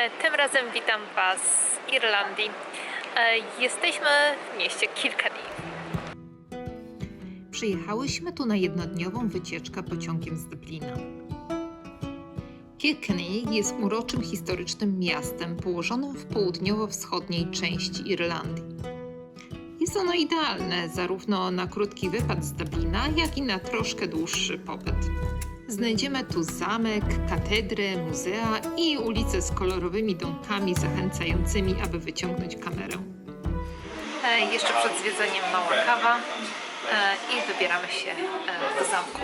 Tym razem witam Was z Irlandii. Jesteśmy w mieście Kilkenny. Przyjechałyśmy tu na jednodniową wycieczkę pociągiem z Dublina. Kilkenny jest uroczym historycznym miastem położonym w południowo-wschodniej części Irlandii. Jest ono idealne zarówno na krótki wypad z Dublina, jak i na troszkę dłuższy pobyt. Znajdziemy tu zamek, katedrę, muzea i ulice z kolorowymi domkami zachęcającymi, aby wyciągnąć kamerę. Jeszcze przed zwiedzeniem mała kawa i wybieramy się do zamku.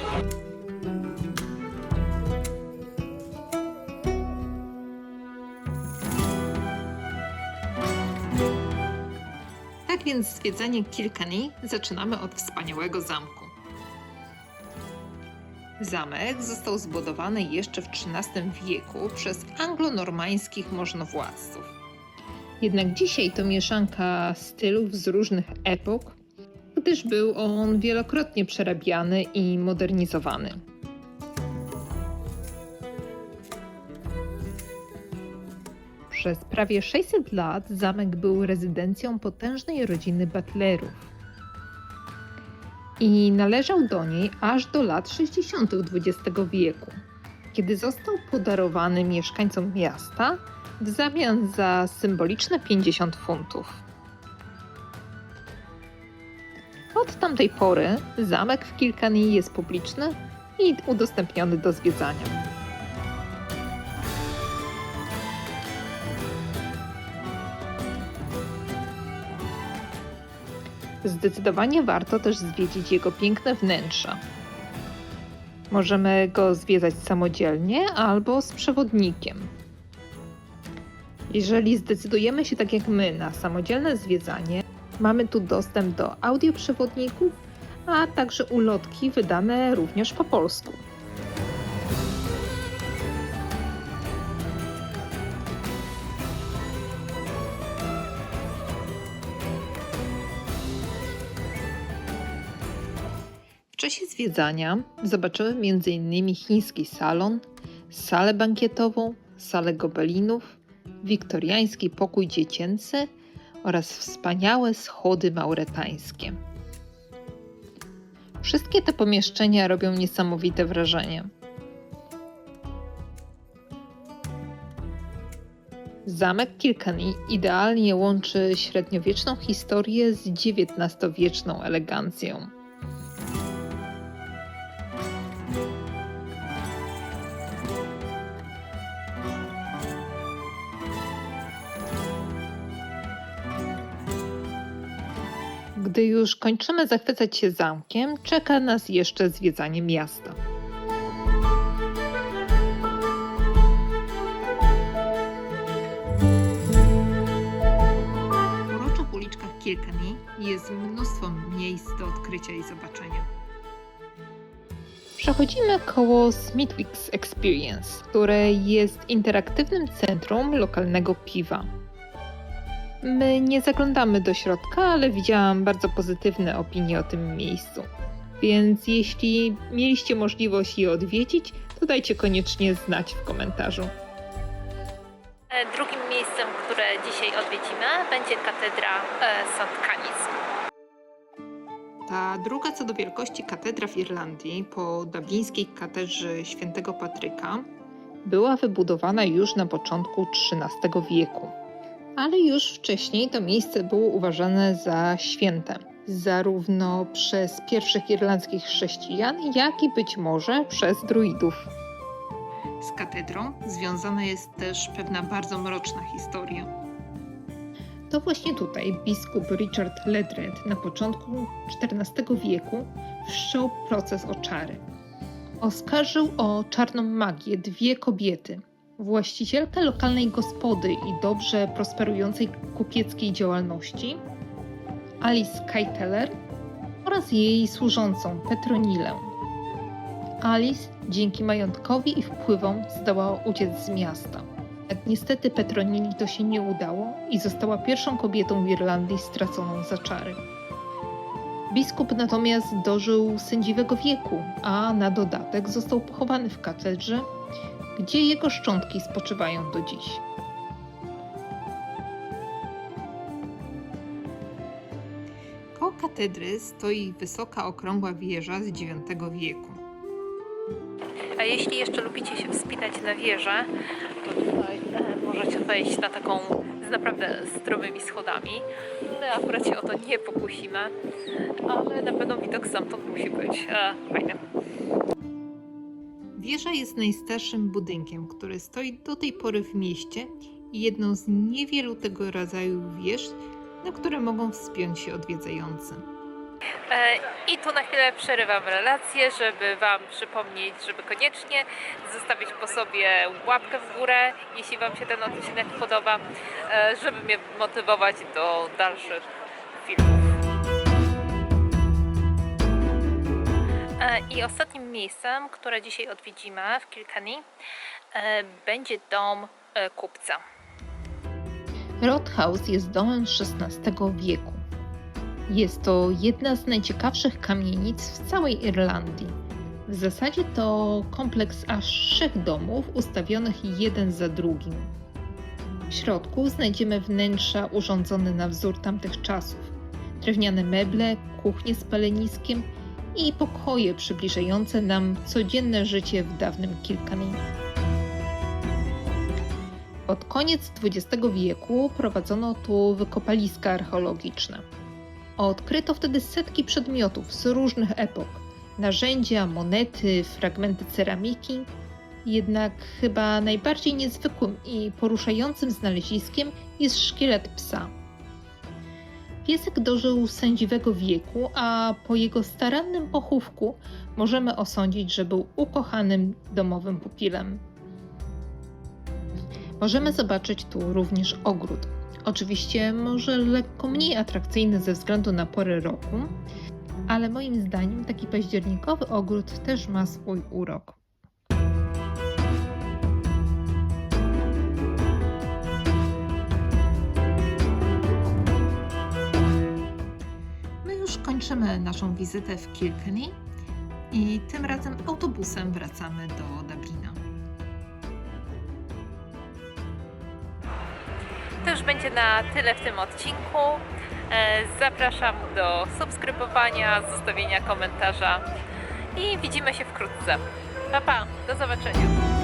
Tak więc zwiedzanie Kilkenny zaczynamy od wspaniałego zamku. Zamek został zbudowany jeszcze w XIII wieku przez anglo-normańskich możnowładców. Jednak dzisiaj to mieszanka stylów z różnych epok, gdyż był on wielokrotnie przerabiany i modernizowany. Przez prawie 600 lat zamek był rezydencją potężnej rodziny Butlerów i należał do niej aż do lat 60. XX wieku, kiedy został podarowany mieszkańcom miasta w zamian za symboliczne 50 funtów. Od tamtej pory zamek w Kilkenny jest publiczny i udostępniony do zwiedzania. Zdecydowanie warto też zwiedzić jego piękne wnętrza. Możemy go zwiedzać samodzielnie albo z przewodnikiem. Jeżeli zdecydujemy się tak jak my na samodzielne zwiedzanie, mamy tu dostęp do audioprzewodników, a także ulotki wydane również po polsku. W czasie zwiedzania zobaczymy m.in. chiński salon, salę bankietową, salę gobelinów, wiktoriański pokój dziecięcy oraz wspaniałe schody mauretańskie. Wszystkie te pomieszczenia robią niesamowite wrażenie. Zamek Kilkenny idealnie łączy średniowieczną historię z XIX-wieczną elegancją. Gdy już kończymy zachwycać się zamkiem, czeka nas jeszcze zwiedzanie miasta. W uroczych uliczkach Kilkenny jest mnóstwo miejsc do odkrycia i zobaczenia. Przechodzimy koło Smithwick's Experience, które jest interaktywnym centrum lokalnego piwa. My nie zaglądamy do środka, ale widziałam bardzo pozytywne opinie o tym miejscu. Więc jeśli mieliście możliwość je odwiedzić, to dajcie koniecznie znać w komentarzu. Drugim miejscem, które dzisiaj odwiedzimy, będzie katedra St. Canice. Ta druga co do wielkości katedra w Irlandii po dublińskiej katedrze Świętego Patryka była wybudowana już na początku XIII wieku. Ale już wcześniej to miejsce było uważane za święte, zarówno przez pierwszych irlandzkich chrześcijan, jak i być może przez druidów. Z katedrą związana jest też pewna bardzo mroczna historia. To właśnie tutaj biskup Richard Ledred na początku XIV wieku wszczął proces o czary. Oskarżył o czarną magię dwie kobiety, właścicielkę lokalnej gospody i dobrze prosperującej kupieckiej działalności, Alice Skyteller, oraz jej służącą Petronilę. Alice dzięki majątkowi i wpływom zdołała uciec z miasta. Niestety Petronili to się nie udało i została pierwszą kobietą w Irlandii straconą za czary. Biskup natomiast dożył sędziwego wieku, a na dodatek został pochowany w katedrze, gdzie jego szczątki spoczywają do dziś. Koło katedry stoi wysoka, okrągła wieża z IX wieku. A jeśli jeszcze lubicie się wspinać na wieżę, to tutaj możecie wejść na taką z naprawdę stromymi schodami. My akurat się o to nie pokusimy, ale na pewno widok stamtąd musi być fajny. Wieża jest najstarszym budynkiem, który stoi do tej pory w mieście i jedną z niewielu tego rodzaju wież, na które mogą wspiąć się odwiedzający. I tu na chwilę przerywam relację, żeby Wam przypomnieć, żeby koniecznie zostawić po sobie łapkę w górę, jeśli Wam się ten odcinek podoba, żeby mnie motywować do dalszych filmów. I ostatnim miejscem, które dzisiaj odwiedzimy w Kilkenny, będzie dom kupca. Rothaus jest domem XVI wieku. Jest to jedna z najciekawszych kamienic w całej Irlandii. W zasadzie to kompleks aż 3 domów ustawionych jeden za drugim. W środku znajdziemy wnętrza urządzone na wzór tamtych czasów. Drewniane meble, kuchnie z paleniskiem i pokoje przybliżające nam codzienne życie w dawnym Kilkenny. Pod koniec XX wieku prowadzono tu wykopaliska archeologiczne. Odkryto wtedy setki przedmiotów z różnych epok. Narzędzia, monety, fragmenty ceramiki. Jednak chyba najbardziej niezwykłym i poruszającym znaleziskiem jest szkielet psa. Piesek dożył sędziwego wieku, a po jego starannym pochówku możemy osądzić, że był ukochanym domowym pupilem. Możemy zobaczyć tu również ogród. Oczywiście może lekko mniej atrakcyjny ze względu na porę roku, ale moim zdaniem taki październikowy ogród też ma swój urok. My już kończymy naszą wizytę w Kilkenny i tym razem autobusem wracamy do Dublina. To już będzie na tyle w tym odcinku. Zapraszam do subskrybowania, zostawienia komentarza i widzimy się wkrótce. Pa, pa, do zobaczenia.